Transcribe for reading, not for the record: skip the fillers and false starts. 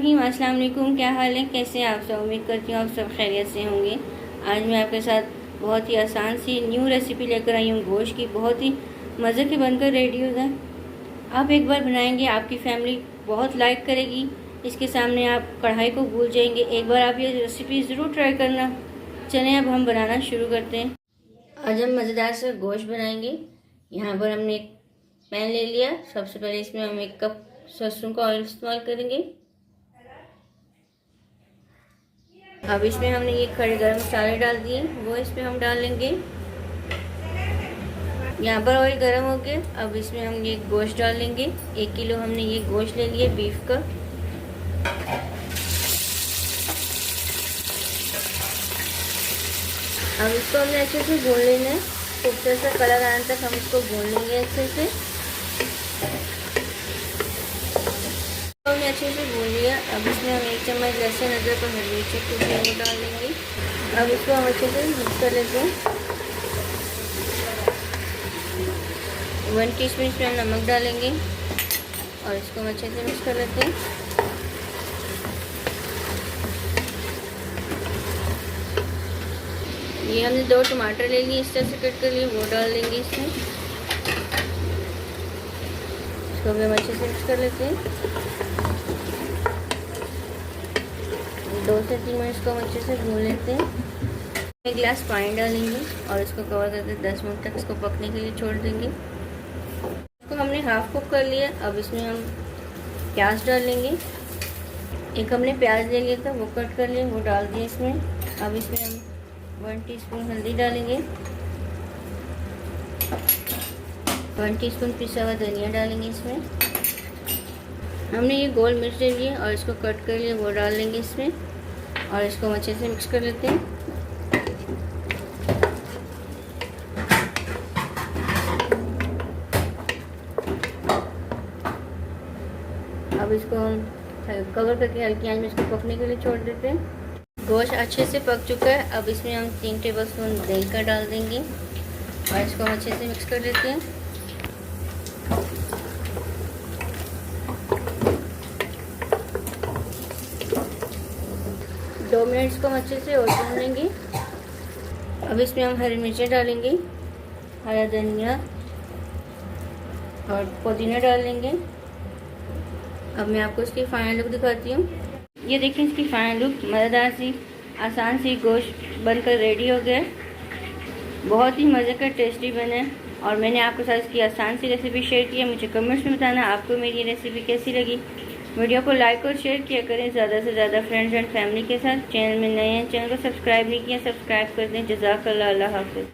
बिस्मिल्लाहिर्रहमानिर्रहीम। अस्सलाम वालेकुम। क्या हाल है, कैसे हैं आप सब? उम्मीद करती हूँ आप सब खैरियत से होंगे। आज मैं आपके साथ बहुत ही आसान सी न्यू रेसिपी लेकर आई हूँ। गोश्त की बहुत ही मज़े के बनकर रेडी हो जाए। आप एक बार बनाएंगे, आपकी फैमिली बहुत लाइक करेगी। इसके सामने आप कढ़ाई को भूल जाएंगे। एक बार आप ये रेसिपी ज़रूर ट्राई करना। चलें अब हम बनाना शुरू करते हैं। आज हम मज़ेदार से गोश्त बनाएंगे। यहाँ पर हमने एक पैन ले लिया। सबसे पहले इसमें हम 1 कप सरसों का ऑयल इस्तेमाल करेंगे। अब इसमें हमने ये खड़े गरम मसाले डाल दिए, वो इसमें हम डाल लेंगे। यहाँ पर ऑयल गरम हो गया। अब इसमें हम ये गोश्त डाल लेंगे। 1 किलो हमने ये गोश्त ले लिया बीफ का। अब इसको हमने अच्छे से भून लेना है। खूबसूरत सा कलर आने तक हम इसको भून लेंगे अच्छे से। हमने अच्छे से भून लिया। अब इसमें हम 1 चम्मच लहसुन अदरक और हरी मिर्ची कूटी वो डाल देंगे। अब इसको हम अच्छे से मिक्स कर लेते हैं। 1 टीस्पून इसमें नमक डालेंगे और इसको हम अच्छे से मिक्स कर लेते हैं। ये हमने 2 टमाटर ले लिए, इस तरह से कट कर लिए, वो डाल देंगे इसमें। इसको भी हम अच्छे से मिक्स कर लेते हैं। 2 से 3 मिनट इसको हम अच्छे से भून लेते हैं। 1 गिलास पानी डालेंगे और इसको कवर करके 10 मिनट तक इसको पकने के लिए छोड़ देंगे। इसको हमने हाफ कुक कर लिया। अब इसमें हम प्याज डाल लेंगे। एक हमने प्याज ले लिया था, वो कट कर लिया, वो डाल दिया इसमें। अब इसमें हम 1 टीस्पून हल्दी डालेंगे। 1 टीस्पून पिसा हुआ धनिया डालेंगे इसमें। हमने ये गोल मिर्च ले लिया और इसको कट कर लिया, वो डाल लेंगे इसमें और इसको हम अच्छे से मिक्स कर लेते हैं। अब इसको हम कवर करके हल्की आंच में इसको पकने के लिए छोड़ देते हैं। गोश्त अच्छे से पक चुका है। अब इसमें हम 3 टेबलस्पून दही का डाल देंगे और इसको हम अच्छे से मिक्स कर लेते हैं। दो मिनट इसको हम अच्छे से और भून लेंगे। अब इसमें हम हरी मिर्चें डालेंगे, हरा धनिया और पुदीना डाल लेंगे। अब मैं आपको इसकी फाइनल लुक दिखाती हूँ। ये देखिए इसकी फाइनल लुक। मज़ेदार सी आसान सी गोश्त बनकर रेडी हो गया। बहुत ही मज़े का टेस्टी बना है और मैंने आपके साथ इसकी आसान सी रेसिपी शेयर की है। मुझे कमेंट्स में बताना आपको मेरी ये रेसिपी कैसी लगी। वीडियो को लाइक और शेयर किया करें ज़्यादा से ज़्यादा फ्रेंड्स एंड फैमिली के साथ। चैनल में नए हैं, चैनल को सब्सक्राइब नहीं किया, सब्सक्राइब कर दें। जज़ाकल्लाह, अल्लाह हाफ़िज़।